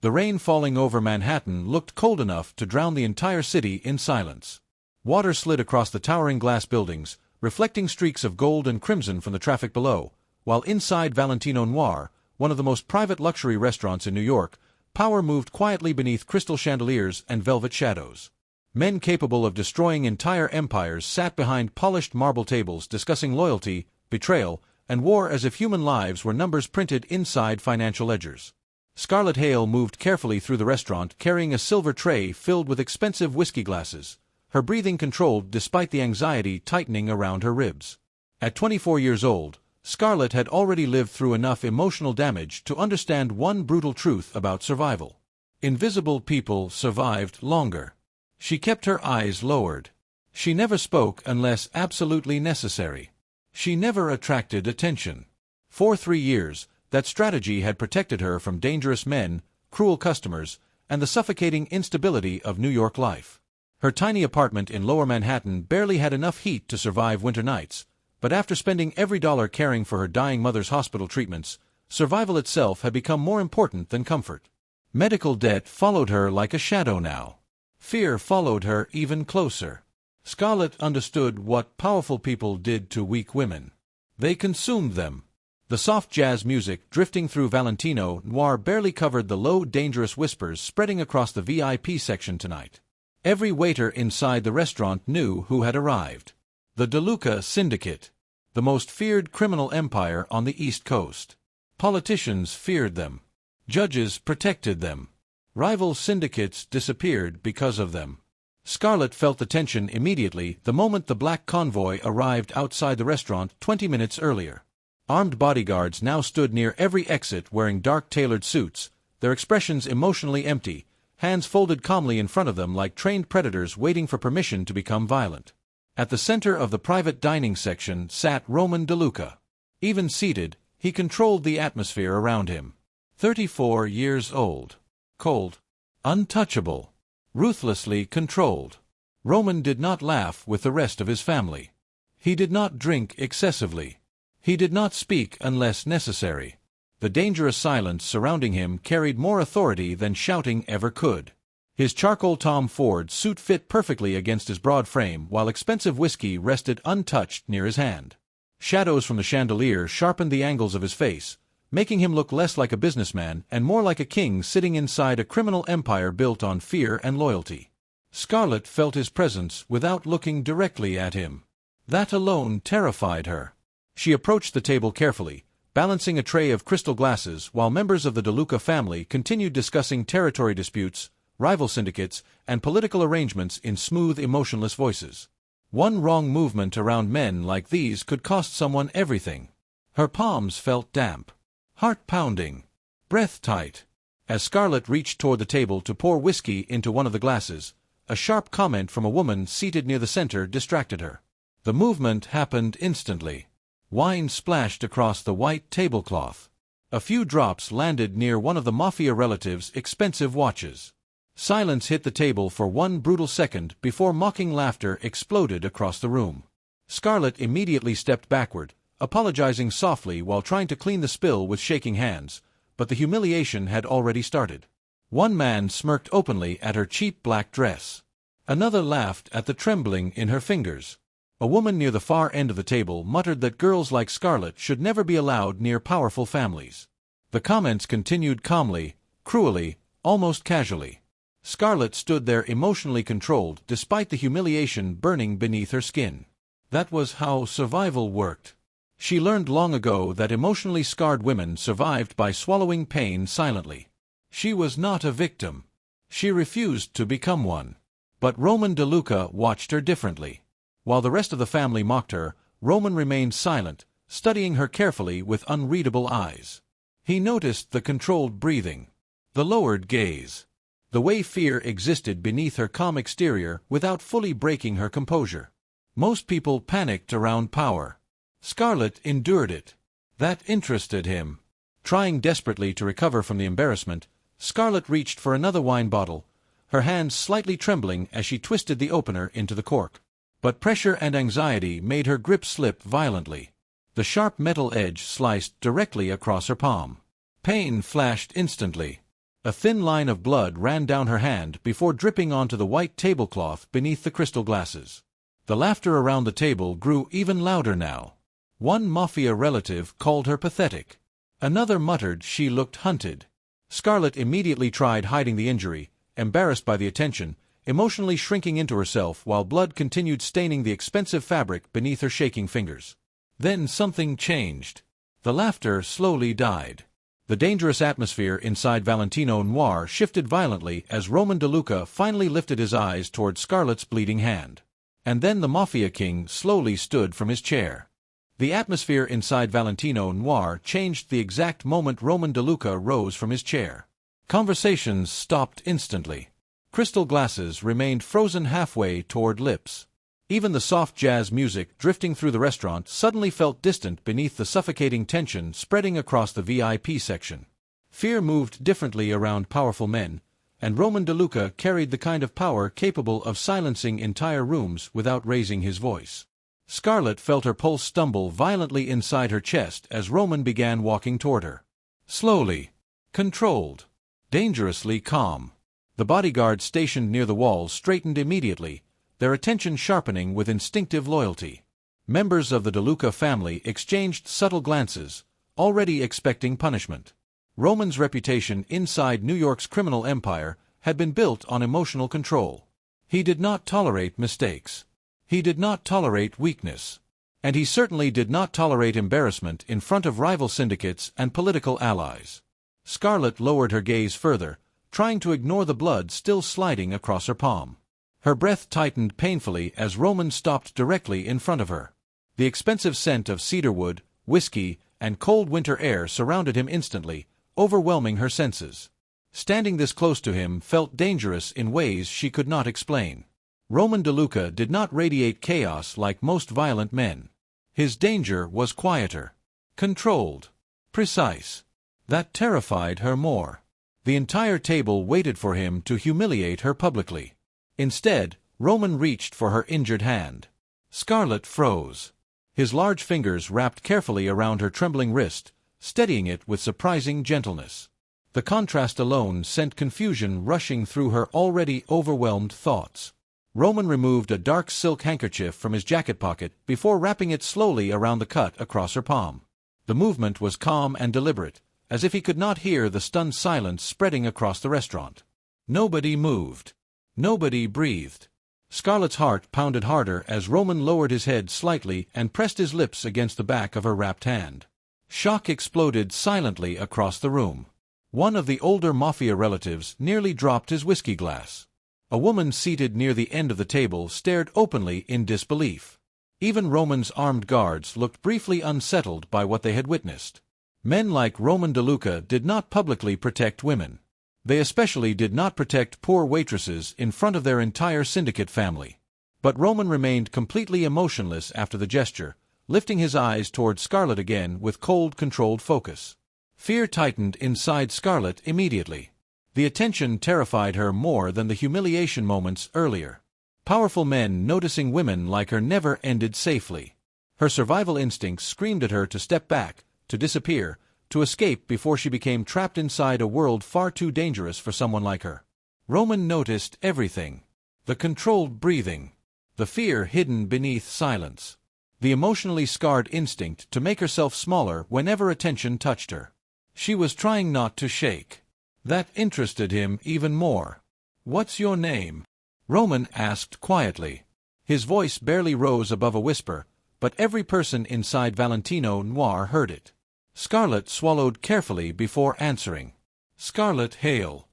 The rain falling over Manhattan looked cold enough to drown the entire city in silence. Water slid across the towering glass buildings, reflecting streaks of gold and crimson from the traffic below, while inside Valentino Noir, one of the most private luxury restaurants in New York, power moved quietly beneath crystal chandeliers and velvet shadows. Men capable of destroying entire empires sat behind polished marble tables discussing loyalty, betrayal, and war as if human lives were numbers printed inside financial ledgers. Scarlett Hale moved carefully through the restaurant carrying a silver tray filled with expensive whiskey glasses, her breathing controlled despite the anxiety tightening around her ribs. At 24 years old, Scarlett had already lived through enough emotional damage to understand one brutal truth about survival. Invisible people survived longer. She kept her eyes lowered. She never spoke unless absolutely necessary. She never attracted attention. For 3 years, that strategy had protected her from dangerous men, cruel customers, and the suffocating instability of New York life. Her tiny apartment in Lower Manhattan barely had enough heat to survive winter nights, but after spending every dollar caring for her dying mother's hospital treatments, survival itself had become more important than comfort. Medical debt followed her like a shadow now. Fear followed her even closer. Scarlett understood what powerful people did to weak women. They consumed them. The soft jazz music drifting through Valentino Noir barely covered the low, dangerous whispers spreading across the VIP section tonight. Every waiter inside the restaurant knew who had arrived. The DeLuca syndicate, the most feared criminal empire on the East Coast. Politicians feared them. Judges protected them. Rival syndicates disappeared because of them. Scarlett felt the tension immediately the moment the black convoy arrived outside the restaurant 20 minutes earlier. Armed bodyguards now stood near every exit wearing dark tailored suits, their expressions emotionally empty, hands folded calmly in front of them like trained predators waiting for permission to become violent. At the center of the private dining section sat Roman DeLuca. Even seated, he controlled the atmosphere around him. 34 years old. Cold. Untouchable. Ruthlessly controlled. Roman did not laugh with the rest of his family. He did not drink excessively. He did not speak unless necessary. The dangerous silence surrounding him carried more authority than shouting ever could. His charcoal Tom Ford suit fit perfectly against his broad frame while expensive whiskey rested untouched near his hand. Shadows from the chandelier sharpened the angles of his face, making him look less like a businessman and more like a king sitting inside a criminal empire built on fear and loyalty. Scarlett felt his presence without looking directly at him. That alone terrified her. She approached the table carefully, balancing a tray of crystal glasses while members of the DeLuca family continued discussing territory disputes, rival syndicates, and political arrangements in smooth, emotionless voices. One wrong movement around men like these could cost someone everything. Her palms felt damp. Heart pounding. Breath tight. As Scarlett reached toward the table to pour whiskey into one of the glasses, a sharp comment from a woman seated near the center distracted her. The movement happened instantly. Wine splashed across the white tablecloth. A few drops landed near one of the Mafia relatives' expensive watches. Silence hit the table for one brutal second before mocking laughter exploded across the room. Scarlett immediately stepped backward, apologizing softly while trying to clean the spill with shaking hands, but the humiliation had already started. One man smirked openly at her cheap black dress. Another laughed at the trembling in her fingers. A woman near the far end of the table muttered that girls like Scarlett should never be allowed near powerful families. The comments continued calmly, cruelly, almost casually. Scarlett stood there emotionally controlled despite the humiliation burning beneath her skin. That was how survival worked. She learned long ago that emotionally scarred women survived by swallowing pain silently. She was not a victim. She refused to become one. But Roman DeLuca watched her differently. While the rest of the family mocked her, Roman remained silent, studying her carefully with unreadable eyes. He noticed the controlled breathing, the lowered gaze, the way fear existed beneath her calm exterior without fully breaking her composure. Most people panicked around power. Scarlett endured it. That interested him. Trying desperately to recover from the embarrassment, Scarlett reached for another wine bottle, her hands slightly trembling as she twisted the opener into the cork. But pressure and anxiety made her grip slip violently. The sharp metal edge sliced directly across her palm. Pain flashed instantly. A thin line of blood ran down her hand before dripping onto the white tablecloth beneath the crystal glasses. The laughter around the table grew even louder now. One Mafia relative called her pathetic. Another muttered she looked hunted. Scarlett immediately tried hiding the injury, embarrassed by the attention, emotionally shrinking into herself while blood continued staining the expensive fabric beneath her shaking fingers. Then something changed. The laughter slowly died. The dangerous atmosphere inside Valentino Noir shifted violently as Roman DeLuca finally lifted his eyes toward Scarlett's bleeding hand. And then the Mafia King slowly stood from his chair. The atmosphere inside Valentino Noir changed the exact moment Roman DeLuca rose from his chair. Conversations stopped instantly. Crystal glasses remained frozen halfway toward lips. Even the soft jazz music drifting through the restaurant suddenly felt distant beneath the suffocating tension spreading across the VIP section. Fear moved differently around powerful men, and Roman DeLuca carried the kind of power capable of silencing entire rooms without raising his voice. Scarlett felt her pulse stumble violently inside her chest as Roman began walking toward her. Slowly, controlled, dangerously calm. The bodyguards stationed near the walls straightened immediately, their attention sharpening with instinctive loyalty. Members of the DeLuca family exchanged subtle glances, already expecting punishment. Roman's reputation inside New York's criminal empire had been built on emotional control. He did not tolerate mistakes. He did not tolerate weakness. And he certainly did not tolerate embarrassment in front of rival syndicates and political allies. Scarlett lowered her gaze further, trying to ignore the blood still sliding across her palm. Her breath tightened painfully as Roman stopped directly in front of her. The expensive scent of cedarwood, whiskey, and cold winter air surrounded him instantly, overwhelming her senses. Standing this close to him felt dangerous in ways she could not explain. Roman DeLuca did not radiate chaos like most violent men. His danger was quieter, controlled, precise. That terrified her more. The entire table waited for him to humiliate her publicly. Instead, Roman reached for her injured hand. Scarlett froze. His large fingers wrapped carefully around her trembling wrist, steadying it with surprising gentleness. The contrast alone sent confusion rushing through her already overwhelmed thoughts. Roman removed a dark silk handkerchief from his jacket pocket before wrapping it slowly around the cut across her palm. The movement was calm and deliberate, as if he could not hear the stunned silence spreading across the restaurant. Nobody moved. Nobody breathed. Scarlett's heart pounded harder as Roman lowered his head slightly and pressed his lips against the back of her wrapped hand. Shock exploded silently across the room. One of the older Mafia relatives nearly dropped his whiskey glass. A woman seated near the end of the table stared openly in disbelief. Even Roman's armed guards looked briefly unsettled by what they had witnessed. Men like Roman DeLuca did not publicly protect women. They especially did not protect poor waitresses in front of their entire syndicate family. But Roman remained completely emotionless after the gesture, lifting his eyes toward Scarlett again with cold, controlled focus. Fear tightened inside Scarlett immediately. The attention terrified her more than the humiliation moments earlier. Powerful men noticing women like her never ended safely. Her survival instincts screamed at her to step back, to disappear, to escape before she became trapped inside a world far too dangerous for someone like her. Roman noticed everything. The controlled breathing. The fear hidden beneath silence. The emotionally scarred instinct to make herself smaller whenever attention touched her. She was trying not to shake. That interested him even more. "What's your name?" Roman asked quietly. His voice barely rose above a whisper, but every person inside Valentino Noir heard it. Scarlett swallowed carefully before answering. "Scarlett Hale."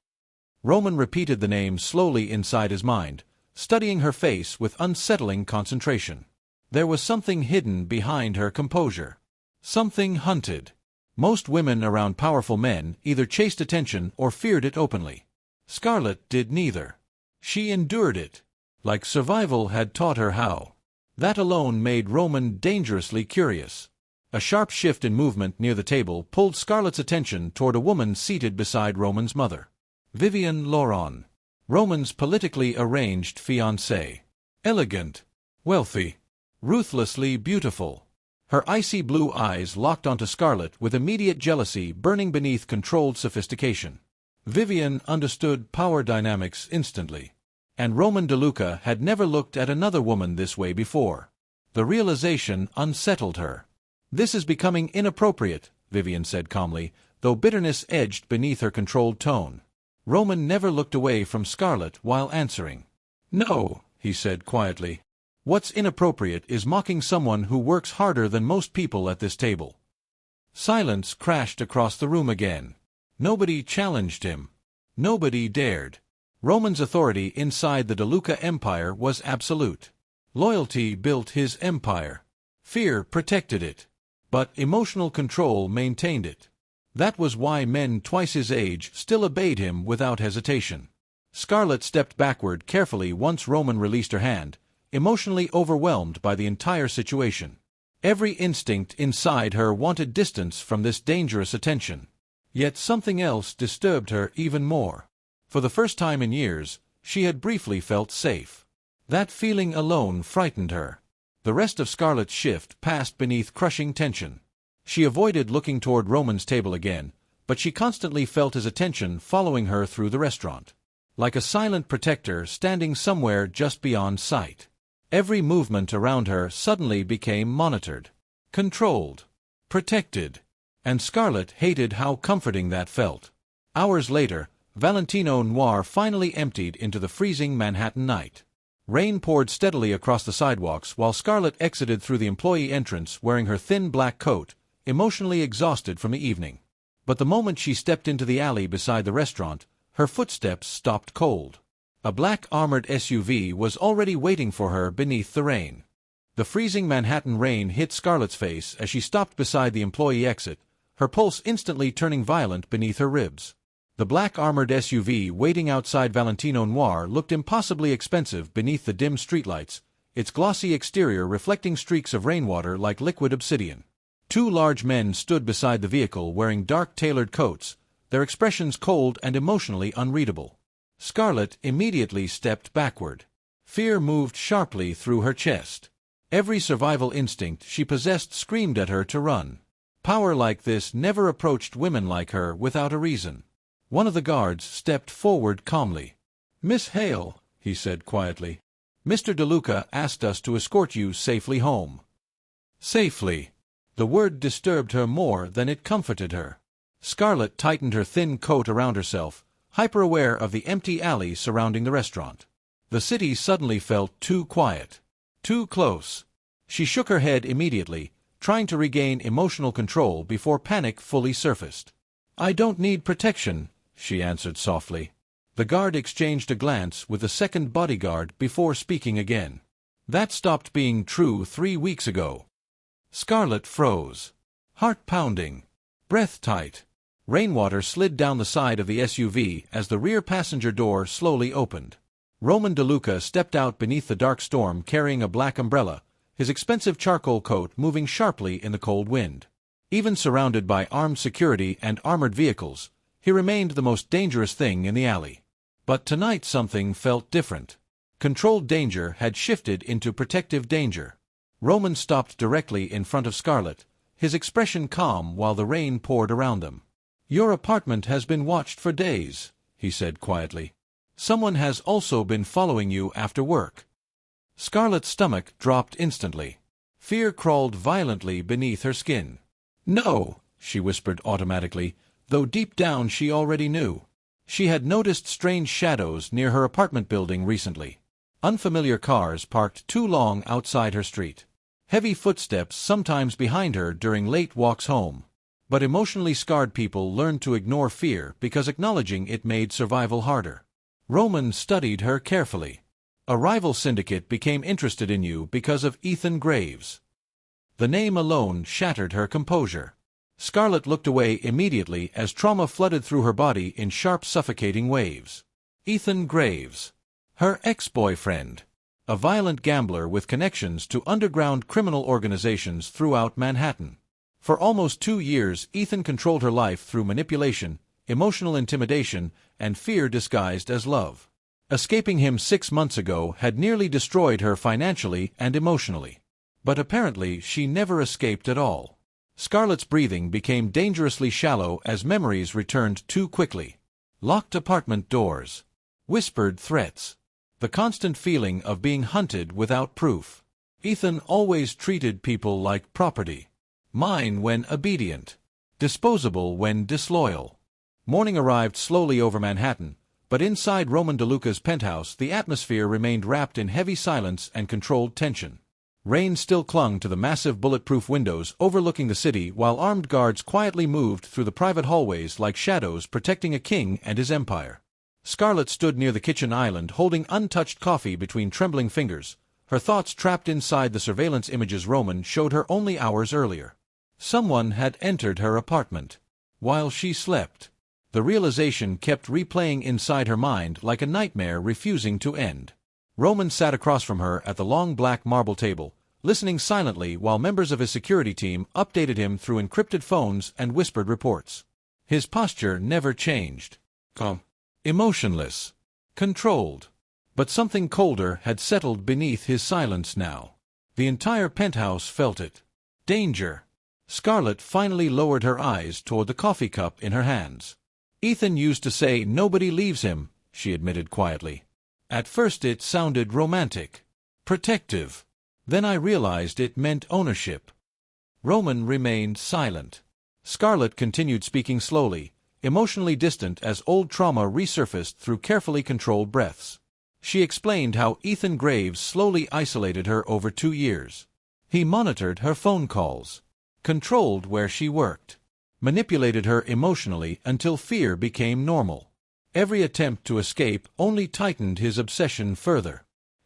Roman repeated the name slowly inside his mind, studying her face with unsettling concentration. There was something hidden behind her composure. Something hunted. Most women around powerful men either chased attention or feared it openly. Scarlett did neither. She endured it, like survival had taught her how. That alone made Roman dangerously curious. A sharp shift in movement near the table pulled Scarlett's attention toward a woman seated beside Roman's mother. Vivian Laurent, Roman's politically arranged fiancée. Elegant, wealthy, ruthlessly beautiful. Her icy blue eyes locked onto Scarlett with immediate jealousy burning beneath controlled sophistication. Vivian understood power dynamics instantly. And Roman DeLuca had never looked at another woman this way before. The realization unsettled her. "This is becoming inappropriate," Vivian said calmly, though bitterness edged beneath her controlled tone. Roman never looked away from Scarlet while answering. "No," he said quietly. "What's inappropriate is mocking someone who works harder than most people at this table." Silence crashed across the room again. Nobody challenged him. Nobody dared. Roman's authority inside the DeLuca empire was absolute. Loyalty built his empire. Fear protected it. But emotional control maintained it. That was why men twice his age still obeyed him without hesitation. Scarlet stepped backward carefully once Roman released her hand, emotionally overwhelmed by the entire situation. Every instinct inside her wanted distance from this dangerous attention. Yet something else disturbed her even more. For the first time in years, she had briefly felt safe. That feeling alone frightened her. The rest of Scarlet's shift passed beneath crushing tension. She avoided looking toward Roman's table again, but she constantly felt his attention following her through the restaurant. Like a silent protector standing somewhere just beyond sight. Every movement around her suddenly became monitored, controlled, protected. And Scarlet hated how comforting that felt. Hours later, Valentino Noir finally emptied into the freezing Manhattan night. Rain poured steadily across the sidewalks while Scarlet exited through the employee entrance wearing her thin black coat, emotionally exhausted from the evening. But the moment she stepped into the alley beside the restaurant, her footsteps stopped cold. A black armored SUV was already waiting for her beneath the rain. The freezing Manhattan rain hit Scarlet's face as she stopped beside the employee exit, her pulse instantly turning violent beneath her ribs. The black armored SUV waiting outside Valentino Noir looked impossibly expensive beneath the dim streetlights, its glossy exterior reflecting streaks of rainwater like liquid obsidian. Two large men stood beside the vehicle wearing dark tailored coats, their expressions cold and emotionally unreadable. Scarlet immediately stepped backward. Fear moved sharply through her chest. Every survival instinct she possessed screamed at her to run. Power like this never approached women like her without a reason. One of the guards stepped forward calmly. "Miss Hale," he said quietly, "Mr. DeLuca asked us to escort you safely home." Safely. The word disturbed her more than it comforted her. Scarlet tightened her thin coat around herself, hyper-aware of the empty alley surrounding the restaurant. The city suddenly felt too quiet. Too close. She shook her head immediately, trying to regain emotional control before panic fully surfaced. "I don't need protection," she answered softly. The guard exchanged a glance with the second bodyguard before speaking again. That stopped being true 3 weeks ago. Scarlet froze. Heart pounding. Breath tight. Rainwater slid down the side of the SUV as the rear passenger door slowly opened. Roman DeLuca stepped out beneath the dark storm carrying a black umbrella, his expensive charcoal coat moving sharply in the cold wind. Even surrounded by armed security and armored vehicles, he remained the most dangerous thing in the alley. But tonight something felt different. Controlled danger had shifted into protective danger. Roman stopped directly in front of Scarlet, his expression calm while the rain poured around them. "Your apartment has been watched for days," he said quietly. "Someone has also been following you after work." Scarlet's stomach dropped instantly. Fear crawled violently beneath her skin. "No," she whispered automatically, though deep down she already knew. She had noticed strange shadows near her apartment building recently. Unfamiliar cars parked too long outside her street. Heavy footsteps sometimes behind her during late walks home. But emotionally scarred people learned to ignore fear because acknowledging it made survival harder. Roman studied her carefully. "A rival syndicate became interested in you because of Ethan Graves." The name alone shattered her composure. Scarlet looked away immediately as trauma flooded through her body in sharp, suffocating waves. Ethan Graves. Her ex-boyfriend. A violent gambler with connections to underground criminal organizations throughout Manhattan. For almost 2 years, Ethan controlled her life through manipulation, emotional intimidation, and fear disguised as love. Escaping him 6 months ago had nearly destroyed her financially and emotionally. But apparently she never escaped at all. Scarlet's breathing became dangerously shallow as memories returned too quickly. locked apartment doors, whispered threats, the constant feeling of being hunted without proof. Ethan always treated people like property. Mine when obedient, disposable when disloyal. Morning arrived slowly over Manhattan, but inside Roman DeLuca's penthouse the atmosphere remained wrapped in heavy silence and controlled tension. Rain still clung to the massive bulletproof windows overlooking the city, while armed guards quietly moved through the private hallways like shadows protecting a king and his empire. Scarlett stood near the kitchen island holding untouched coffee between trembling fingers, her thoughts trapped inside the surveillance images Roman showed her only hours earlier. Someone had entered her apartment while she slept. The realization kept replaying inside her mind like a nightmare refusing to end. Roman sat across from her at the long black marble table, listening silently while members of his security team updated him through encrypted phones and whispered reports. His posture never changed. Calm. Emotionless. Controlled. But something colder had settled beneath his silence now. The entire penthouse felt it. Danger. Scarlett finally lowered her eyes toward the coffee cup in her hands. Ethan used to say nobody leaves him, she admitted quietly. At first it sounded romantic, protective. Then I realized it meant ownership. Roman remained silent. Scarlett continued speaking slowly, emotionally distant as old trauma resurfaced through carefully controlled breaths. She explained how Ethan Graves slowly isolated her over 2 years. He monitored her phone calls, controlled where she worked, manipulated her emotionally until fear became normal. Every attempt to escape only tightened his obsession further.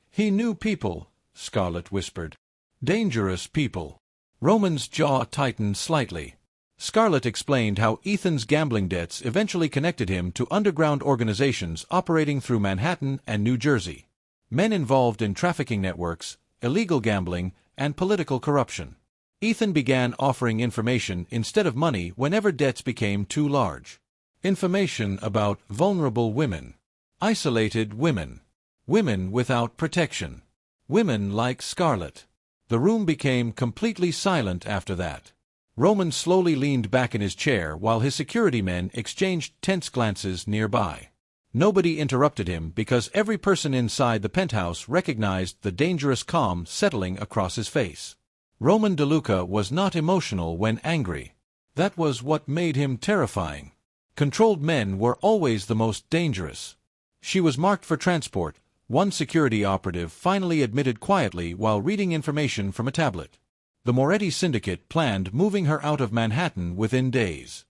He knew people, Scarlett whispered. Dangerous people. Roman's jaw tightened slightly. Scarlett explained how Ethan's gambling debts eventually connected him to underground organizations operating through Manhattan and New Jersey. Men involved in trafficking networks, illegal gambling, and political corruption. Ethan began offering information instead of money whenever debts became too large. Information about vulnerable women, isolated women, women without protection, women like Scarlett. The room became completely silent after that. Roman slowly leaned back in his chair while his security men exchanged tense glances nearby. Nobody interrupted him because every person inside the penthouse recognized the dangerous calm settling across his face. Roman DeLuca was not emotional when angry. That was what made him terrifying. Controlled men were always the most dangerous. She was marked for transport, one security operative finally admitted quietly while reading information from a tablet. The Moretti syndicate planned moving her out of Manhattan within days.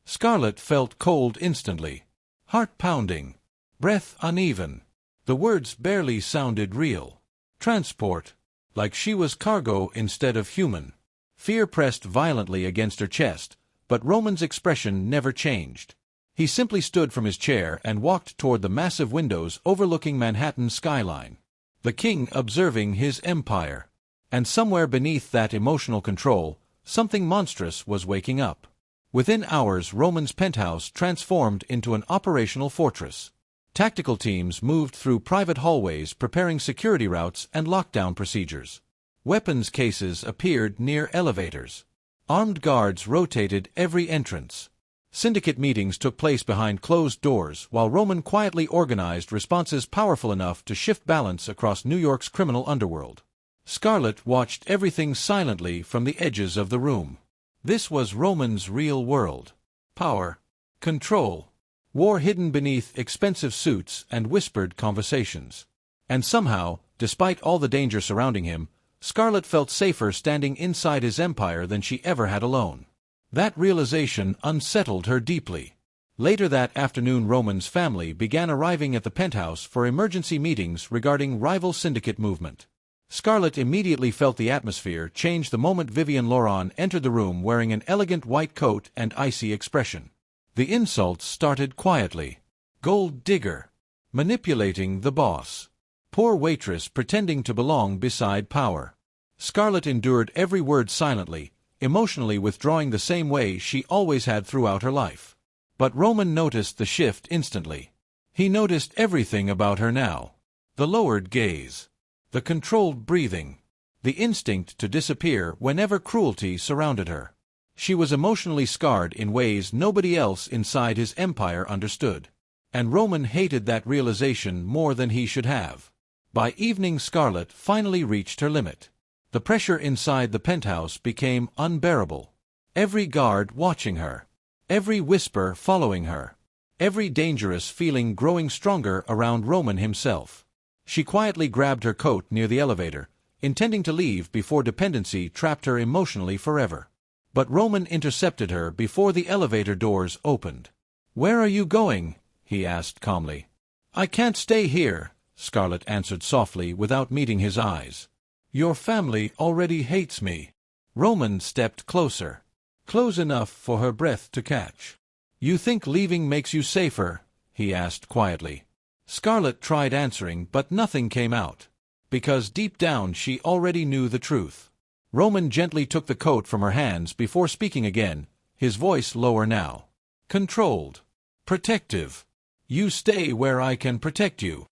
Scarlett felt cold instantly. Heart pounding. Breath uneven. The words barely sounded real. Transport. Like she was cargo instead of human. Fear pressed violently against her chest, but Roman's expression never changed. He simply stood from his chair and walked toward the massive windows overlooking Manhattan's skyline. The king observing his empire. And somewhere beneath that emotional control, something monstrous was waking up. Within hours, Roman's penthouse transformed into an operational fortress. Tactical teams moved through private hallways preparing security routes and lockdown procedures. Weapons cases appeared near elevators. Armed guards rotated every entrance. Syndicate meetings took place behind closed doors while Roman quietly organized responses powerful enough to shift balance across New York's criminal underworld. Scarlett watched everything silently from the edges of the room. This was Roman's real world. Power. Control. War hidden beneath expensive suits and whispered conversations. And somehow, despite all the danger surrounding him, Scarlett felt safer standing inside his empire than she ever had alone. That realization unsettled her deeply. Later that afternoon, Roman's family began arriving at the penthouse for emergency meetings regarding rival syndicate movement. Scarlett immediately felt the atmosphere change the moment Vivian Laurent entered the room wearing an elegant white coat and icy expression. The insults started quietly. Gold digger. Manipulating the boss. Poor waitress pretending to belong beside power. Scarlett endured every word silently, emotionally withdrawing the same way she always had throughout her life. But Roman noticed the shift instantly. He noticed everything about her now. The lowered gaze. The controlled breathing. The instinct to disappear whenever cruelty surrounded her. She was emotionally scarred in ways nobody else inside his empire understood. And Roman hated that realization more than he should have. By evening, Scarlett finally reached her limit. The pressure inside the penthouse became unbearable. Every guard watching her. Every whisper following her. Every dangerous feeling growing stronger around Roman himself. She quietly grabbed her coat near the elevator, intending to leave before dependency trapped her emotionally forever. But Roman intercepted her before the elevator doors opened. "Where are you going?" he asked calmly. "I can't stay here," Scarlett answered softly without meeting his eyes. "Your family already hates me." Roman stepped closer. Close enough for her breath to catch. "You think leaving makes you safer?" he asked quietly. Scarlett tried answering, but nothing came out. Because deep down she already knew the truth. Roman gently took the coat from her hands before speaking again, his voice lower now. "Controlled. Protective. You stay where I can protect you."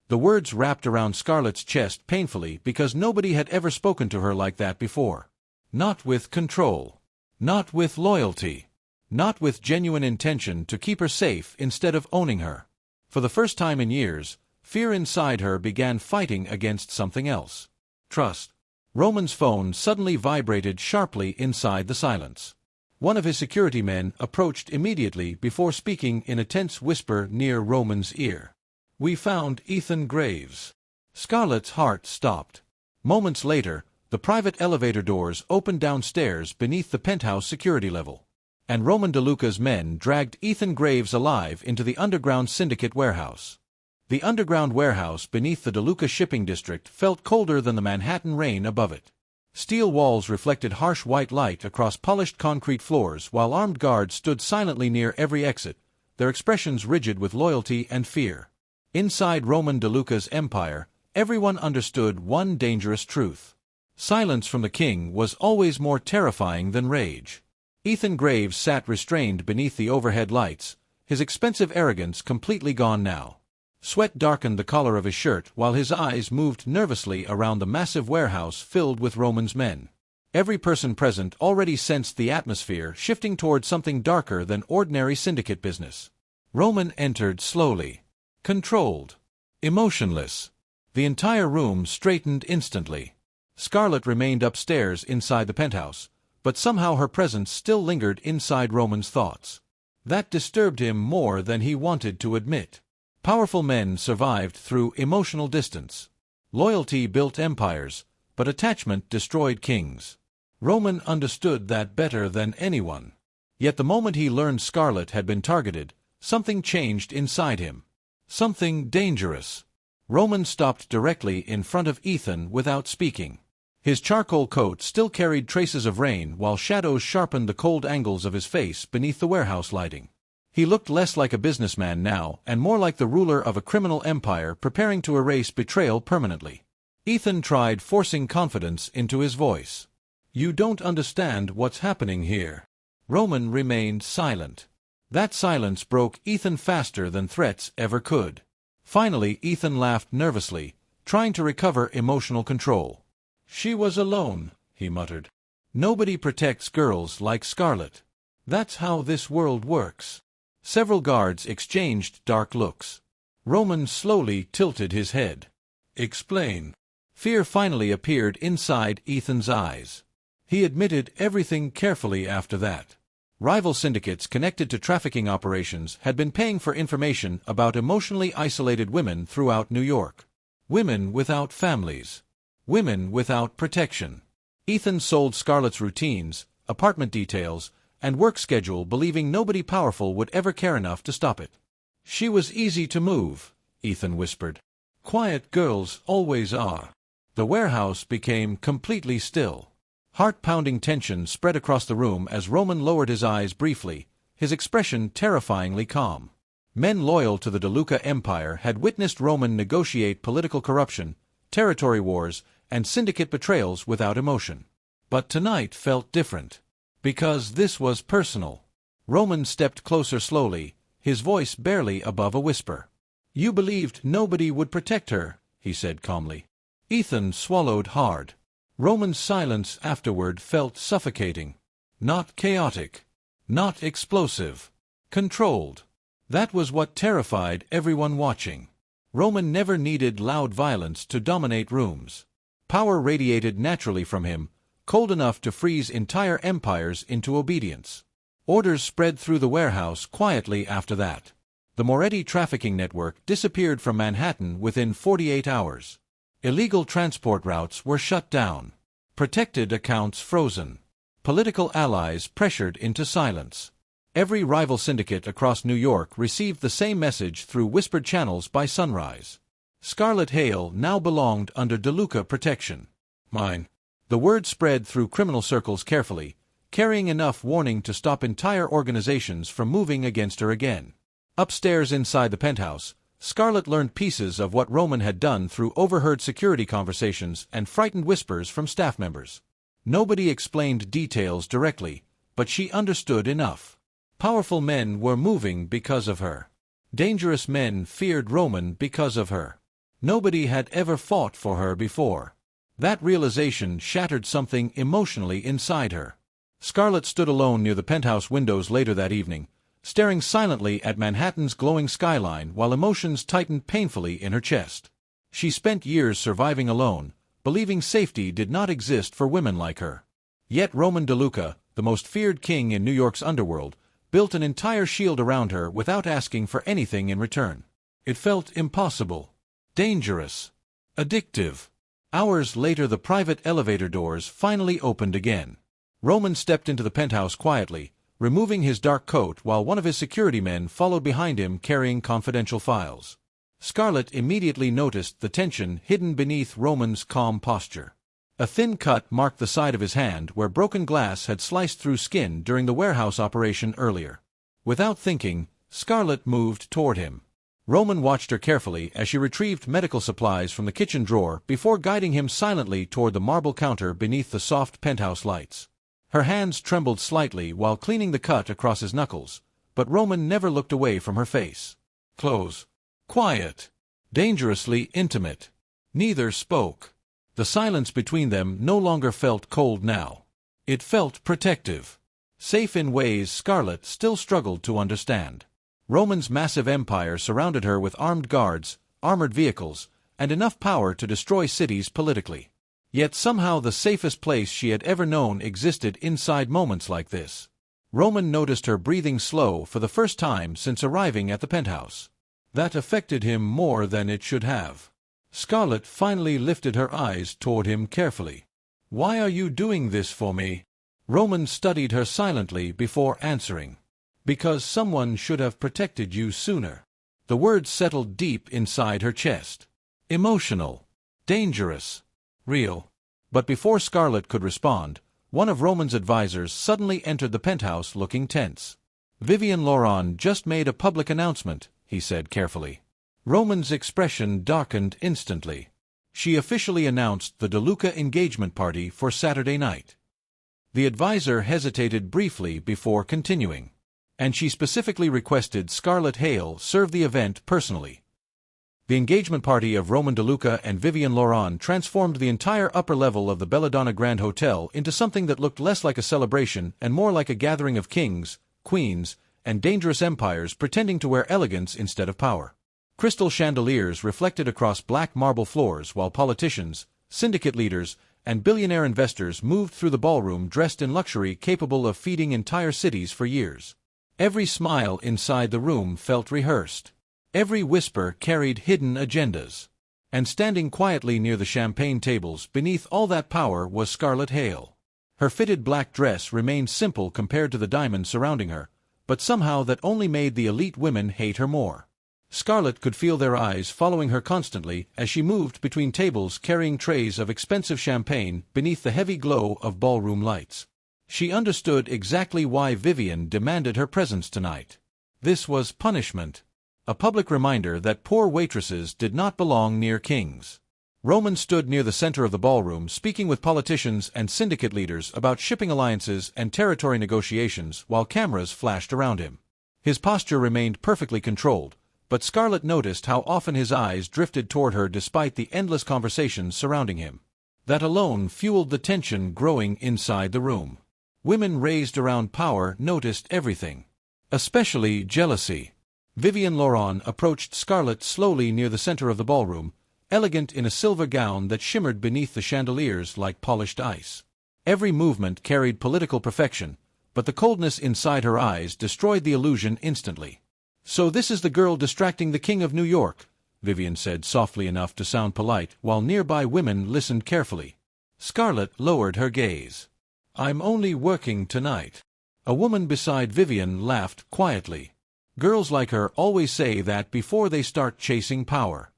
The words wrapped around Scarlett's chest painfully because nobody had ever spoken to her like that before. Not with control. Not with loyalty. Not with genuine intention to keep her safe instead of owning her. For the first time in years, fear inside her began fighting against something else. Trust. Roman's phone suddenly vibrated sharply inside the silence. One of his security men approached immediately before speaking in a tense whisper near Roman's ear. "We found Ethan Graves." Scarlett's heart stopped. Moments later, the private elevator doors opened downstairs beneath the penthouse security level. And Roman DeLuca's men dragged Ethan Graves alive into the underground syndicate warehouse. The underground warehouse beneath the DeLuca shipping district felt colder than the Manhattan rain above it. Steel walls reflected harsh white light across polished concrete floors while armed guards stood silently near every exit, their expressions rigid with loyalty and fear. Inside Roman DeLuca's empire, everyone understood one dangerous truth. Silence from the king was always more terrifying than rage. Ethan Graves sat restrained beneath the overhead lights, his expensive arrogance completely gone now. Sweat darkened the collar of his shirt while his eyes moved nervously around the massive warehouse filled with Roman's men. Every person present already sensed the atmosphere shifting toward something darker than ordinary syndicate business. Roman entered slowly. Controlled. Emotionless. The entire room straightened instantly. Scarlett remained upstairs inside the penthouse, but somehow her presence still lingered inside Roman's thoughts. That disturbed him more than he wanted to admit. Powerful men survived through emotional distance. Loyalty built empires, but attachment destroyed kings. Roman understood that better than anyone. Yet the moment he learned Scarlett had been targeted, something changed inside him. Something dangerous. Roman stopped directly in front of Ethan without speaking. His charcoal coat still carried traces of rain while shadows sharpened the cold angles of his face beneath the warehouse lighting. He looked less like a businessman now and more like the ruler of a criminal empire preparing to erase betrayal permanently. Ethan tried forcing confidence into his voice. "You don't understand what's happening here." Roman remained silent. That silence broke Ethan faster than threats ever could. Finally, Ethan laughed nervously, trying to recover emotional control. "She was alone," he muttered. "Nobody protects girls like Scarlett. That's how this world works." Several guards exchanged dark looks. Roman slowly tilted his head. "Explain." Fear finally appeared inside Ethan's eyes. He admitted everything carefully after that. Rival syndicates connected to trafficking operations had been paying for information about emotionally isolated women throughout New York. Women without families. Women without protection. Ethan sold Scarlett's routines, apartment details, and work schedule believing nobody powerful would ever care enough to stop it. "She was easy to move," Ethan whispered. "Quiet girls always are." The warehouse became completely still. Heart-pounding tension spread across the room as Roman lowered his eyes briefly, his expression terrifyingly calm. Men loyal to the DeLuca empire had witnessed Roman negotiate political corruption, territory wars, and syndicate betrayals without emotion. But tonight felt different. Because this was personal. Roman stepped closer slowly, his voice barely above a whisper. "You believed nobody would protect her," he said calmly. Ethan swallowed hard. Roman's silence afterward felt suffocating. Not chaotic. Not explosive. Controlled. That was what terrified everyone watching. Roman never needed loud violence to dominate rooms. Power radiated naturally from him, cold enough to freeze entire empires into obedience. Orders spread through the warehouse quietly after that. The Moretti trafficking network disappeared from Manhattan within 48 hours. Illegal transport routes were shut down. Protected accounts frozen. Political allies pressured into silence. Every rival syndicate across New York received the same message through whispered channels by sunrise. Scarlett Hale now belonged under DeLuca protection. Mine. The word spread through criminal circles carefully, carrying enough warning to stop entire organizations from moving against her again. Upstairs inside the penthouse, Scarlett learned pieces of what Roman had done through overheard security conversations and frightened whispers from staff members. Nobody explained details directly, but she understood enough. Powerful men were moving because of her. Dangerous men feared Roman because of her. Nobody had ever fought for her before. That realization shattered something emotionally inside her. Scarlett stood alone near the penthouse windows later that evening, staring silently at Manhattan's glowing skyline while emotions tightened painfully in her chest. She spent years surviving alone, believing safety did not exist for women like her. Yet Roman DeLuca, the most feared king in New York's underworld, built an entire shield around her without asking for anything in return. It felt impossible. Dangerous. Addictive. Hours later the private elevator doors finally opened again. Roman stepped into the penthouse quietly, removing his dark coat while one of his security men followed behind him carrying confidential files. Scarlett immediately noticed the tension hidden beneath Roman's calm posture. A thin cut marked the side of his hand where broken glass had sliced through skin during the warehouse operation earlier. Without thinking, Scarlett moved toward him. Roman watched her carefully as she retrieved medical supplies from the kitchen drawer before guiding him silently toward the marble counter beneath the soft penthouse lights. Her hands trembled slightly while cleaning the cut across his knuckles, but Roman never looked away from her face. Close. Quiet. Dangerously intimate. Neither spoke. The silence between them no longer felt cold now. It felt protective. Safe in ways Scarlett still struggled to understand. Roman's massive empire surrounded her with armed guards, armored vehicles, and enough power to destroy cities politically. Yet somehow the safest place she had ever known existed inside moments like this. Roman noticed her breathing slow for the first time since arriving at the penthouse. That affected him more than it should have. Scarlett finally lifted her eyes toward him carefully. "Why are you doing this for me?" Roman studied her silently before answering. "Because someone should have protected you sooner." The words settled deep inside her chest. Emotional. Dangerous. Real. But before Scarlett could respond, one of Roman's advisors suddenly entered the penthouse looking tense. "Vivian Laurent just made a public announcement," he said carefully. Roman's expression darkened instantly. She officially announced the DeLuca engagement party for Saturday night. The advisor hesitated briefly before continuing. "And she specifically requested Scarlett Hale serve the event personally." The engagement party of Roman DeLuca and Vivian Laurent transformed the entire upper level of the Belladonna Grand Hotel into something that looked less like a celebration and more like a gathering of kings, queens, and dangerous empires pretending to wear elegance instead of power. Crystal chandeliers reflected across black marble floors while politicians, syndicate leaders, and billionaire investors moved through the ballroom dressed in luxury capable of feeding entire cities for years. Every smile inside the room felt rehearsed. Every whisper carried hidden agendas. And standing quietly near the champagne tables beneath all that power was Scarlett Hale. Her fitted black dress remained simple compared to the diamonds surrounding her, but somehow that only made the elite women hate her more. Scarlett could feel their eyes following her constantly as she moved between tables carrying trays of expensive champagne beneath the heavy glow of ballroom lights. She understood exactly why Vivian demanded her presence tonight. This was punishment. A public reminder that poor waitresses did not belong near kings. Roman stood near the center of the ballroom speaking with politicians and syndicate leaders about shipping alliances and territory negotiations while cameras flashed around him. His posture remained perfectly controlled, but Scarlett noticed how often his eyes drifted toward her despite the endless conversations surrounding him. That alone fueled the tension growing inside the room. Women raised around power noticed everything. Especially jealousy. Vivian Laurent approached Scarlett slowly near the center of the ballroom, elegant in a silver gown that shimmered beneath the chandeliers like polished ice. Every movement carried political perfection, but the coldness inside her eyes destroyed the illusion instantly. "So this is the girl distracting the King of New York," Vivian said softly enough to sound polite, while nearby women listened carefully. Scarlett lowered her gaze. "I'm only working tonight." A woman beside Vivian laughed quietly. "Girls like her always say that before they start chasing power."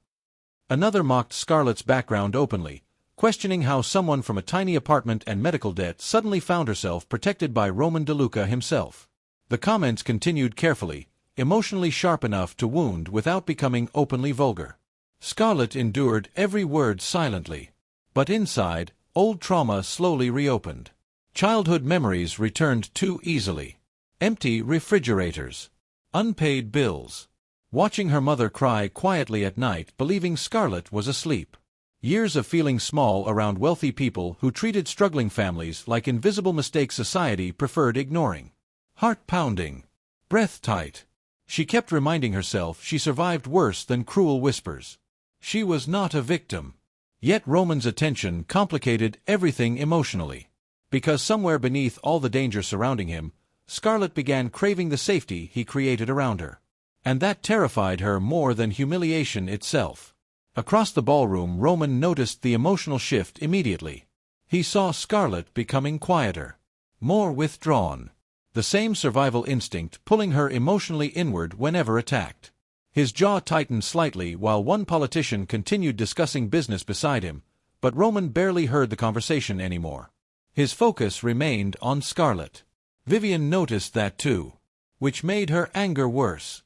Another mocked Scarlett's background openly, questioning how someone from a tiny apartment and medical debt suddenly found herself protected by Roman DeLuca himself. The comments continued carefully, emotionally sharp enough to wound without becoming openly vulgar. Scarlett endured every word silently. But inside, old trauma slowly reopened. Childhood memories returned too easily. Empty refrigerators. Unpaid bills. Watching her mother cry quietly at night, believing Scarlett was asleep. Years of feeling small around wealthy people who treated struggling families like invisible mistakes society preferred ignoring. Heart-pounding. Breath-tight. She kept reminding herself she survived worse than cruel whispers. She was not a victim. Yet Roman's attention complicated everything emotionally. Because somewhere beneath all the danger surrounding him, Scarlett began craving the safety he created around her. And that terrified her more than humiliation itself. Across the ballroom, Roman noticed the emotional shift immediately. He saw Scarlett becoming quieter, more withdrawn. The same survival instinct pulling her emotionally inward whenever attacked. His jaw tightened slightly while one politician continued discussing business beside him, but Roman barely heard the conversation anymore. His focus remained on Scarlett. Vivian noticed that too, which made her anger worse.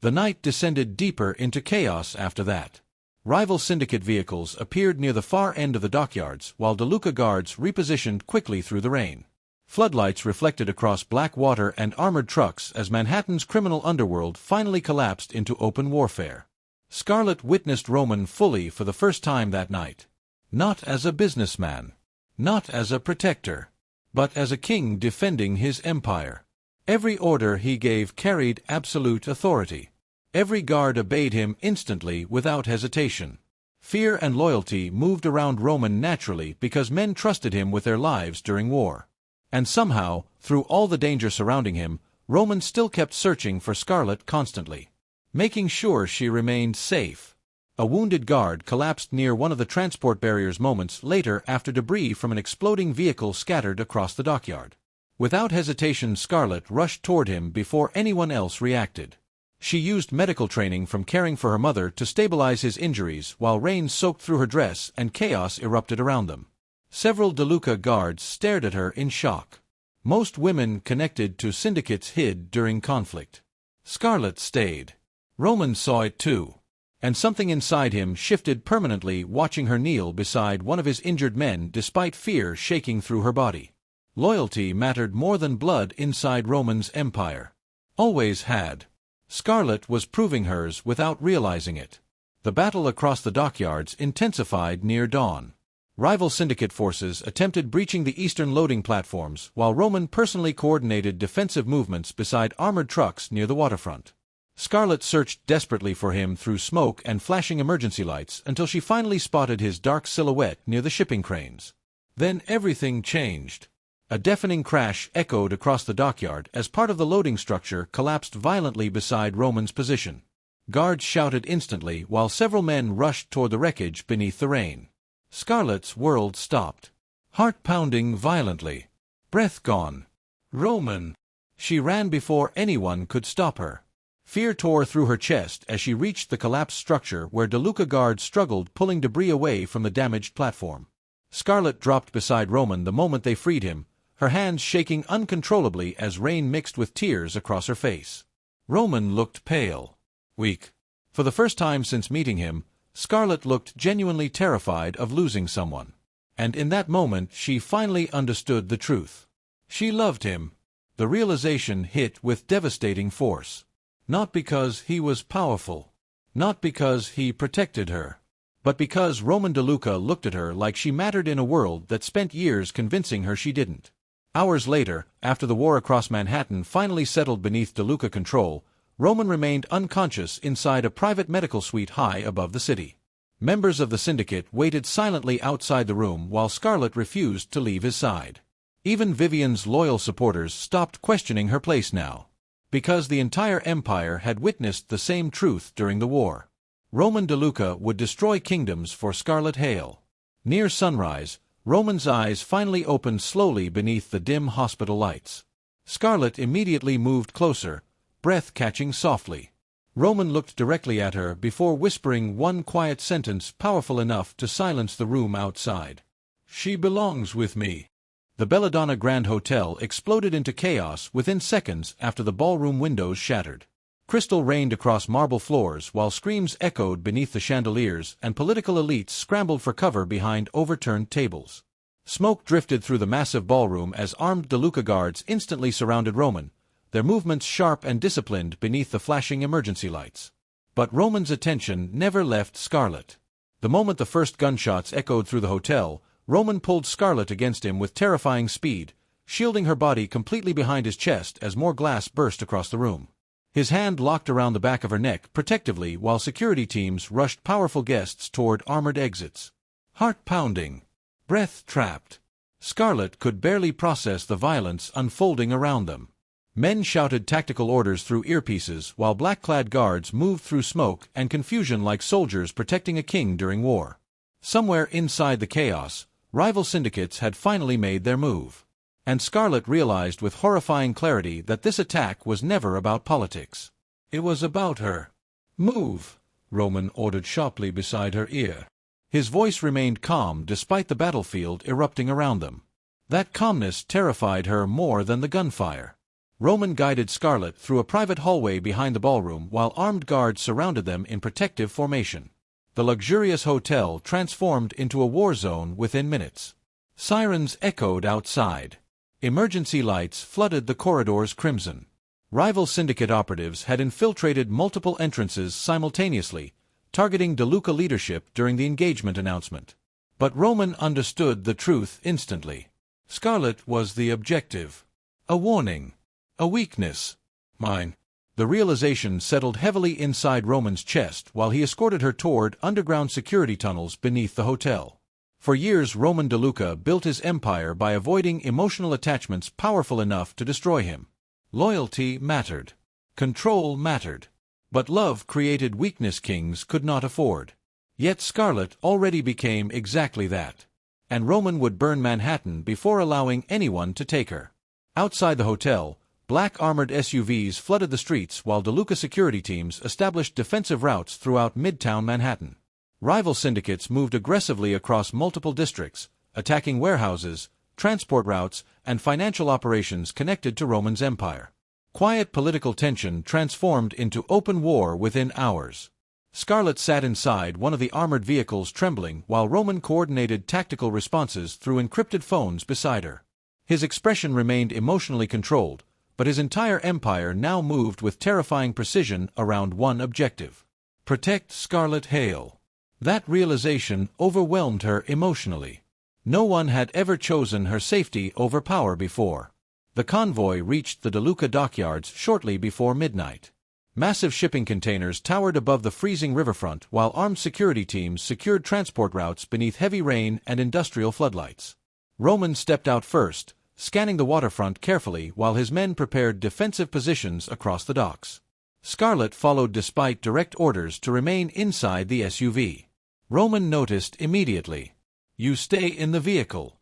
The night descended deeper into chaos after that. Rival syndicate vehicles appeared near the far end of the dockyards, while DeLuca guards repositioned quickly through the rain. Floodlights reflected across black water and armored trucks as Manhattan's criminal underworld finally collapsed into open warfare. Scarlett witnessed Roman fully for the first time that night. Not as a businessman. Not as a protector. But as a king defending his empire. Every order he gave carried absolute authority. Every guard obeyed him instantly without hesitation. Fear and loyalty moved around Roman naturally because men trusted him with their lives during war. And somehow, through all the danger surrounding him, Roman still kept searching for Scarlett constantly, making sure she remained safe. A wounded guard collapsed near one of the transport barriers moments later after debris from an exploding vehicle scattered across the dockyard. Without hesitation, Scarlett rushed toward him before anyone else reacted. She used medical training from caring for her mother to stabilize his injuries while rain soaked through her dress and chaos erupted around them. Several DeLuca guards stared at her in shock. Most women connected to syndicates hid during conflict. Scarlett stayed. Roman saw it too. And something inside him shifted permanently, watching her kneel beside one of his injured men despite fear shaking through her body. Loyalty mattered more than blood inside Roman's empire. Always had. Scarlett was proving hers without realizing it. The battle across the dockyards intensified near dawn. Rival syndicate forces attempted breaching the eastern loading platforms, while Roman personally coordinated defensive movements beside armored trucks near the waterfront. Scarlett searched desperately for him through smoke and flashing emergency lights until she finally spotted his dark silhouette near the shipping cranes. Then everything changed. A deafening crash echoed across the dockyard as part of the loading structure collapsed violently beside Roman's position. Guards shouted instantly while several men rushed toward the wreckage beneath the rain. Scarlett's world stopped. Heart pounding violently. Breath gone. Roman! She ran before anyone could stop her. Fear tore through her chest as she reached the collapsed structure where DeLuca guards struggled pulling debris away from the damaged platform. Scarlett dropped beside Roman the moment they freed him, her hands shaking uncontrollably as rain mixed with tears across her face. Roman looked pale. Weak. For the first time since meeting him, Scarlett looked genuinely terrified of losing someone. And in that moment she finally understood the truth. She loved him. The realization hit with devastating force. Not because he was powerful. Not because he protected her. But because Roman DeLuca looked at her like she mattered in a world that spent years convincing her she didn't. Hours later, after the war across Manhattan finally settled beneath DeLuca control, Roman remained unconscious inside a private medical suite high above the city. Members of the syndicate waited silently outside the room while Scarlett refused to leave his side. Even Vivian's loyal supporters stopped questioning her place now, because the entire empire had witnessed the same truth during the war. Roman DeLuca would destroy kingdoms for Scarlett Hale. Near sunrise, Roman's eyes finally opened slowly beneath the dim hospital lights. Scarlett immediately moved closer, breath catching softly. Roman looked directly at her before whispering one quiet sentence powerful enough to silence the room outside. "She belongs with me." The Belladonna Grand Hotel exploded into chaos within seconds after the ballroom windows shattered. Crystal rained across marble floors while screams echoed beneath the chandeliers and political elites scrambled for cover behind overturned tables. Smoke drifted through the massive ballroom as armed DeLuca guards instantly surrounded Roman, their movements sharp and disciplined beneath the flashing emergency lights. But Roman's attention never left Scarlett. The moment the first gunshots echoed through the hotel, Roman pulled Scarlett against him with terrifying speed, shielding her body completely behind his chest as more glass burst across the room. His hand locked around the back of her neck protectively while security teams rushed powerful guests toward armored exits. Heart pounding. Breath trapped. Scarlett could barely process the violence unfolding around them. Men shouted tactical orders through earpieces while black-clad guards moved through smoke and confusion like soldiers protecting a king during war. Somewhere inside the chaos, rival syndicates had finally made their move. And Scarlett realized with horrifying clarity that this attack was never about politics. It was about her. "Move," Roman ordered sharply beside her ear. His voice remained calm despite the battlefield erupting around them. That calmness terrified her more than the gunfire. Roman guided Scarlett through a private hallway behind the ballroom while armed guards surrounded them in protective formation. The luxurious hotel transformed into a war zone within minutes. Sirens echoed outside. Emergency lights flooded the corridors crimson. Rival syndicate operatives had infiltrated multiple entrances simultaneously, targeting DeLuca leadership during the engagement announcement. But Roman understood the truth instantly. Scarlett was the objective. A warning. A weakness. Mine. The realization settled heavily inside Roman's chest while he escorted her toward underground security tunnels beneath the hotel. For years Roman DeLuca built his empire by avoiding emotional attachments powerful enough to destroy him. Loyalty mattered. Control mattered. But love created weakness kings could not afford. Yet Scarlett already became exactly that. And Roman would burn Manhattan before allowing anyone to take her. Outside the hotel, black armored SUVs flooded the streets while DeLuca security teams established defensive routes throughout midtown Manhattan. Rival syndicates moved aggressively across multiple districts, attacking warehouses, transport routes, and financial operations connected to Roman's empire. Quiet political tension transformed into open war within hours. Scarlett sat inside one of the armored vehicles trembling while Roman coordinated tactical responses through encrypted phones beside her. His expression remained emotionally controlled, but his entire empire now moved with terrifying precision around one objective: protect Scarlett Hale. That realization overwhelmed her emotionally. No one had ever chosen her safety over power before. The convoy reached the DeLuca dockyards shortly before midnight. Massive shipping containers towered above the freezing riverfront while armed security teams secured transport routes beneath heavy rain and industrial floodlights. Roman stepped out first, scanning the waterfront carefully while his men prepared defensive positions across the docks. Scarlett followed despite direct orders to remain inside the SUV. Roman noticed immediately. "You stay in the vehicle."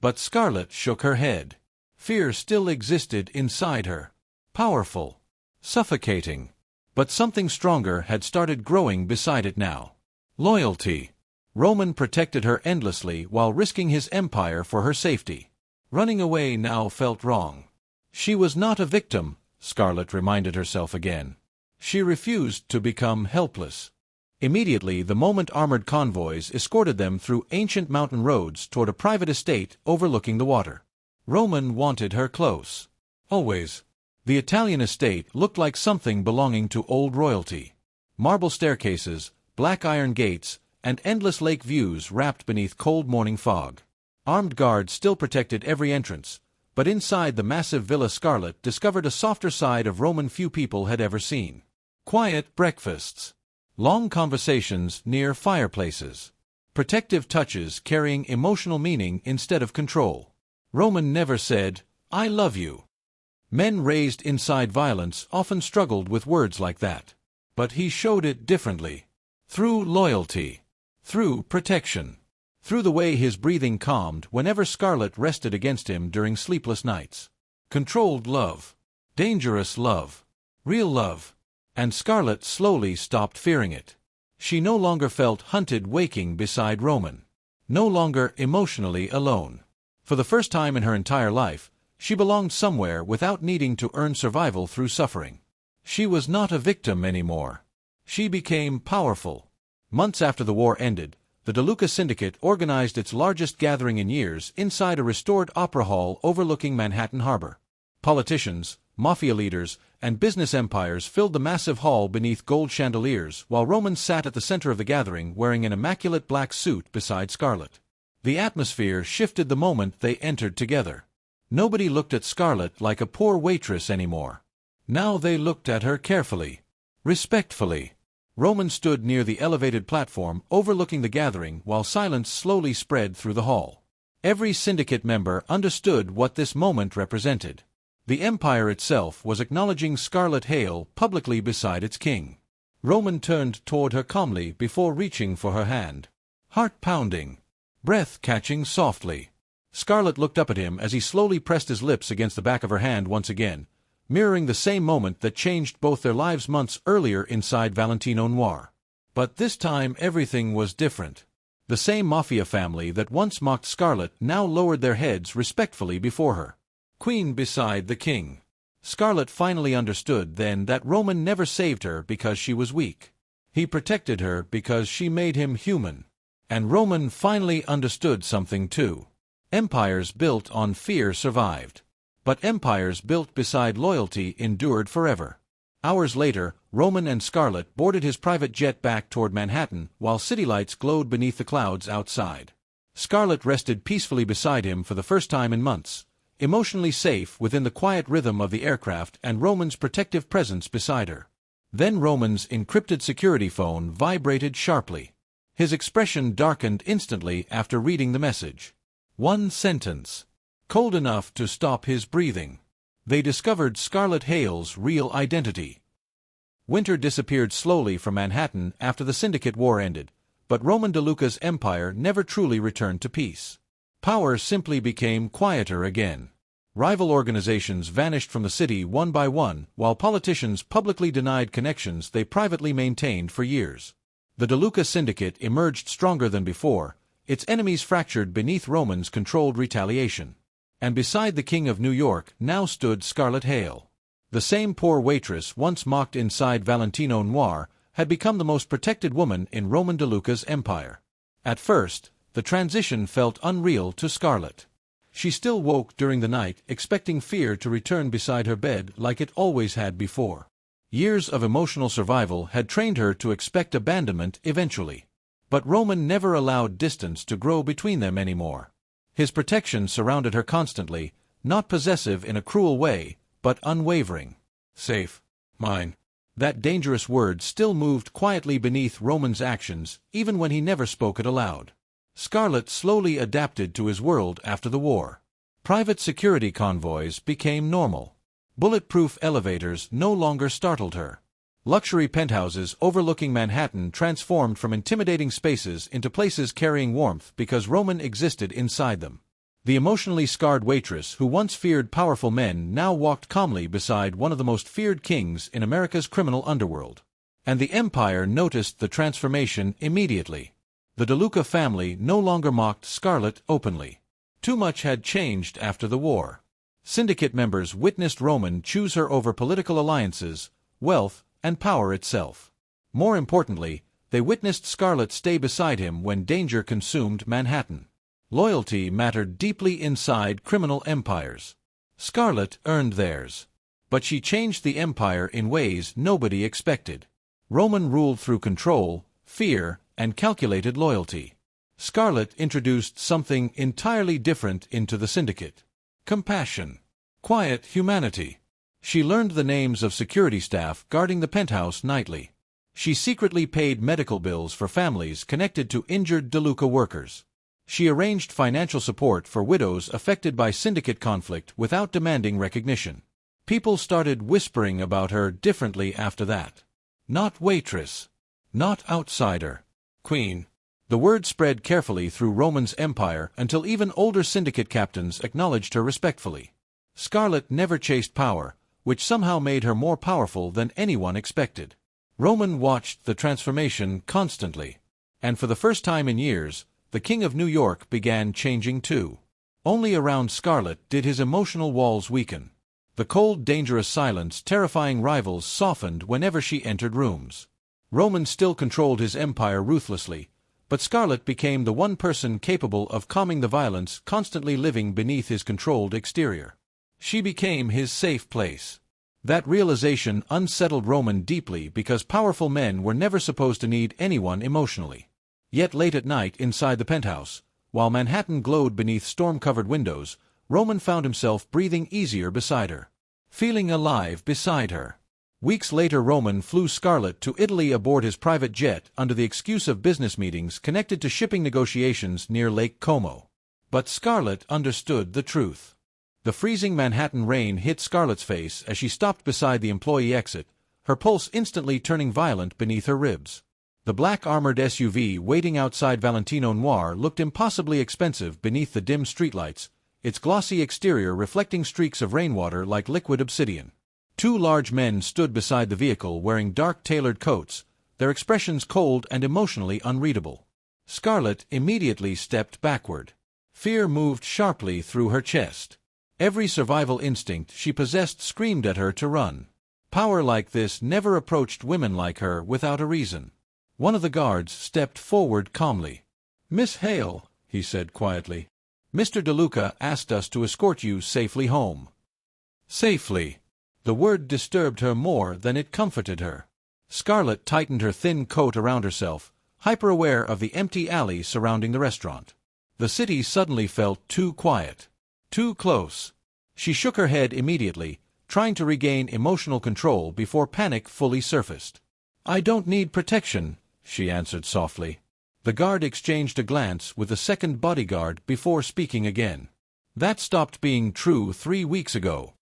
But Scarlett shook her head. Fear still existed inside her. Powerful. Suffocating. But something stronger had started growing beside it now. Loyalty. Roman protected her endlessly while risking his empire for her safety. Running away now felt wrong. She was not a victim, Scarlett reminded herself again. She refused to become helpless. Immediately, the moment armored convoys escorted them through ancient mountain roads toward a private estate overlooking the water. Roman wanted her close. Always. The Italian estate looked like something belonging to old royalty. Marble staircases, black iron gates, and endless lake views wrapped beneath cold morning fog. Armed guards still protected every entrance, But inside the massive villa, Scarlet discovered a softer side of Roman few people had ever seen. Quiet breakfasts. Long conversations near fireplaces. Protective touches carrying emotional meaning instead of control. Roman never said, "I love you." Men raised inside violence often struggled with words like that. But he showed it differently. Through loyalty. Through protection. Through the way his breathing calmed whenever Scarlet rested against him during sleepless nights. Controlled love. Dangerous love. Real love. And Scarlet slowly stopped fearing it. She no longer felt hunted waking beside Roman. No longer emotionally alone. For the first time in her entire life, she belonged somewhere without needing to earn survival through suffering. She was not a victim anymore. She became powerful. Months after the war ended, the DeLuca syndicate organized its largest gathering in years inside a restored opera hall overlooking Manhattan Harbor. Politicians, mafia leaders, and business empires filled the massive hall beneath gold chandeliers, while Roman sat at the center of the gathering wearing an immaculate black suit beside Scarlet. The atmosphere shifted the moment they entered together. Nobody looked at Scarlet like a poor waitress anymore. Now they looked at her carefully, respectfully. Roman stood near the elevated platform overlooking the gathering while silence slowly spread through the hall. Every syndicate member understood what this moment represented. The empire itself was acknowledging Scarlet Hale publicly beside its king. Roman turned toward her calmly before reaching for her hand. Heart pounding. Breath catching softly. Scarlet looked up at him as he slowly pressed his lips against the back of her hand once again, mirroring the same moment that changed both their lives months earlier inside Valentino Noir. But this time everything was different. The same mafia family that once mocked Scarlet now lowered their heads respectfully before her. Queen beside the king. Scarlet finally understood then that Roman never saved her because she was weak. He protected her because she made him human. And Roman finally understood something too. Empires built on fear survived. But empires built beside loyalty endured forever. Hours later, Roman and Scarlet boarded his private jet back toward Manhattan while city lights glowed beneath the clouds outside. Scarlet rested peacefully beside him for the first time in months, emotionally safe within the quiet rhythm of the aircraft and Roman's protective presence beside her. Then Roman's encrypted security phone vibrated sharply. His expression darkened instantly after reading the message. One sentence. Cold enough to stop his breathing. They discovered Scarlet Hale's real identity. Winter disappeared slowly from Manhattan after the Syndicate War ended, but Roman DeLuca's empire never truly returned to peace. Power simply became quieter again. Rival organizations vanished from the city one by one, while politicians publicly denied connections they privately maintained for years. The DeLuca Syndicate emerged stronger than before, its enemies fractured beneath Roman's controlled retaliation. And beside the King of New York now stood Scarlet Hale. The same poor waitress once mocked inside Valentino Noir had become the most protected woman in Roman DeLuca's empire. At first, the transition felt unreal to Scarlet. She still woke during the night, expecting fear to return beside her bed like it always had before. Years of emotional survival had trained her to expect abandonment eventually. But Roman never allowed distance to grow between them anymore. His protection surrounded her constantly, not possessive in a cruel way, but unwavering. Safe. Mine. That dangerous word still moved quietly beneath Roman's actions, even when he never spoke it aloud. Scarlet slowly adapted to his world after the war. Private security convoys became normal. Bulletproof elevators no longer startled her. Luxury penthouses overlooking Manhattan transformed from intimidating spaces into places carrying warmth because Roman existed inside them. The emotionally scarred waitress who once feared powerful men now walked calmly beside one of the most feared kings in America's criminal underworld. And the empire noticed the transformation immediately. The DeLuca family no longer mocked Scarlet openly. Too much had changed after the war. Syndicate members witnessed Roman choose her over political alliances, wealth, and power itself. More importantly, they witnessed Scarlet stay beside him when danger consumed Manhattan. Loyalty mattered deeply inside criminal empires. Scarlet earned theirs. But she changed the empire in ways nobody expected. Roman ruled through control, fear, and calculated loyalty. Scarlet introduced something entirely different into the syndicate. compassion, quiet humanity. She learned the names of security staff guarding the penthouse nightly. She secretly paid medical bills for families connected to injured DeLuca workers. She arranged financial support for widows affected by syndicate conflict without demanding recognition. People started whispering about her differently after that. Not waitress. Not outsider. Queen. The word spread carefully through Roman's empire until even older syndicate captains acknowledged her respectfully. Scarlet never chased power, which somehow made her more powerful than anyone expected. Roman watched the transformation constantly. And for the first time in years, the King of New York began changing too. Only around Scarlet did his emotional walls weaken. The cold, dangerous silence terrifying rivals softened whenever she entered rooms. Roman still controlled his empire ruthlessly, but Scarlet became the one person capable of calming the violence constantly living beneath his controlled exterior. She became his safe place. That realization unsettled Roman deeply because powerful men were never supposed to need anyone emotionally. Yet late at night inside the penthouse, while Manhattan glowed beneath storm-covered windows, Roman found himself breathing easier beside her. Feeling alive beside her. Weeks later Roman flew Scarlet to Italy aboard his private jet under the excuse of business meetings connected to shipping negotiations near Lake Como. But Scarlet understood the truth. The freezing Manhattan rain hit Scarlet's face as she stopped beside the employee exit, her pulse instantly turning violent beneath her ribs. The black armored SUV waiting outside Valentino Noir looked impossibly expensive beneath the dim streetlights, its glossy exterior reflecting streaks of rainwater like liquid obsidian. Two large men stood beside the vehicle wearing dark tailored coats, their expressions cold and emotionally unreadable. Scarlet immediately stepped backward. Fear moved sharply through her chest. Every survival instinct she possessed screamed at her to run. Power like this never approached women like her without a reason. One of the guards stepped forward calmly. "Miss Hale," he said quietly, "Mr. DeLuca asked us to escort you safely home." Safely. The word disturbed her more than it comforted her. Scarlet tightened her thin coat around herself, hyper-aware of the empty alley surrounding the restaurant. The city suddenly felt too quiet. Too close. She shook her head immediately, trying to regain emotional control before panic fully surfaced. "I don't need protection," she answered softly. The guard exchanged a glance with the second bodyguard before speaking again. That stopped being true 3 weeks ago.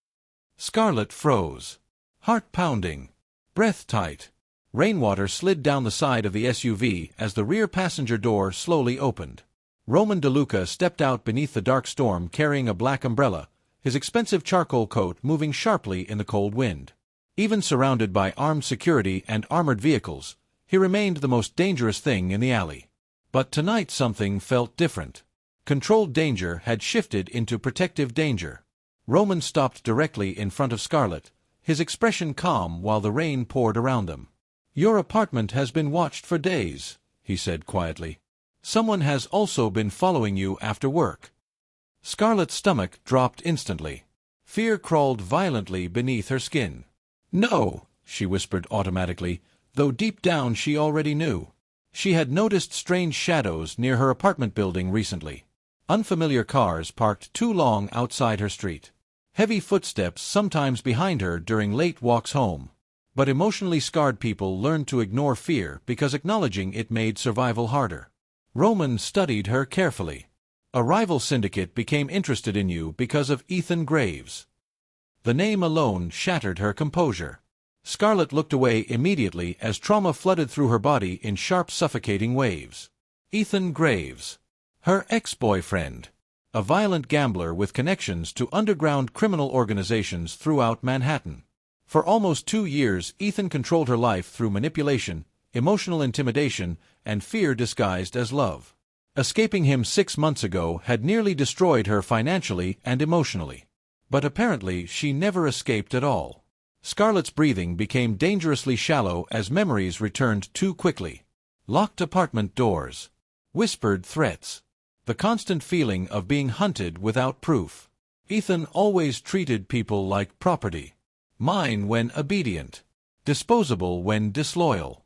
Scarlet froze. Heart pounding. Breath tight. Rainwater slid down the side of the SUV as the rear passenger door slowly opened. Roman DeLuca stepped out beneath the dark storm carrying a black umbrella, his expensive charcoal coat moving sharply in the cold wind. Even surrounded by armed security and armored vehicles, he remained the most dangerous thing in the alley. But tonight something felt different. Controlled danger had shifted into protective danger. Roman stopped directly in front of Scarlet, his expression calm while the rain poured around them. "Your apartment has been watched for days," he said quietly. "Someone has also been following you after work." Scarlet's stomach dropped instantly. Fear crawled violently beneath her skin. "No," she whispered automatically, though deep down she already knew. She had noticed strange shadows near her apartment building recently. Unfamiliar cars parked too long outside her street. Heavy footsteps sometimes behind her during late walks home. But emotionally scarred people learned to ignore fear because acknowledging it made survival harder. Roman studied her carefully. A rival syndicate became interested in you because of Ethan Graves. The name alone shattered her composure. Scarlet looked away immediately as trauma flooded through her body in sharp, suffocating waves. Ethan Graves. Her ex-boyfriend. A violent gambler with connections to underground criminal organizations throughout Manhattan. For almost 2 years, Ethan controlled her life through manipulation, emotional intimidation, and fear disguised as love. Escaping him 6 months ago had nearly destroyed her financially and emotionally. But apparently she never escaped at all. Scarlet's breathing became dangerously shallow as memories returned too quickly. Locked apartment doors. Whispered threats. The constant feeling of being hunted without proof. Ethan always treated people like property. Mine when obedient. Disposable when disloyal.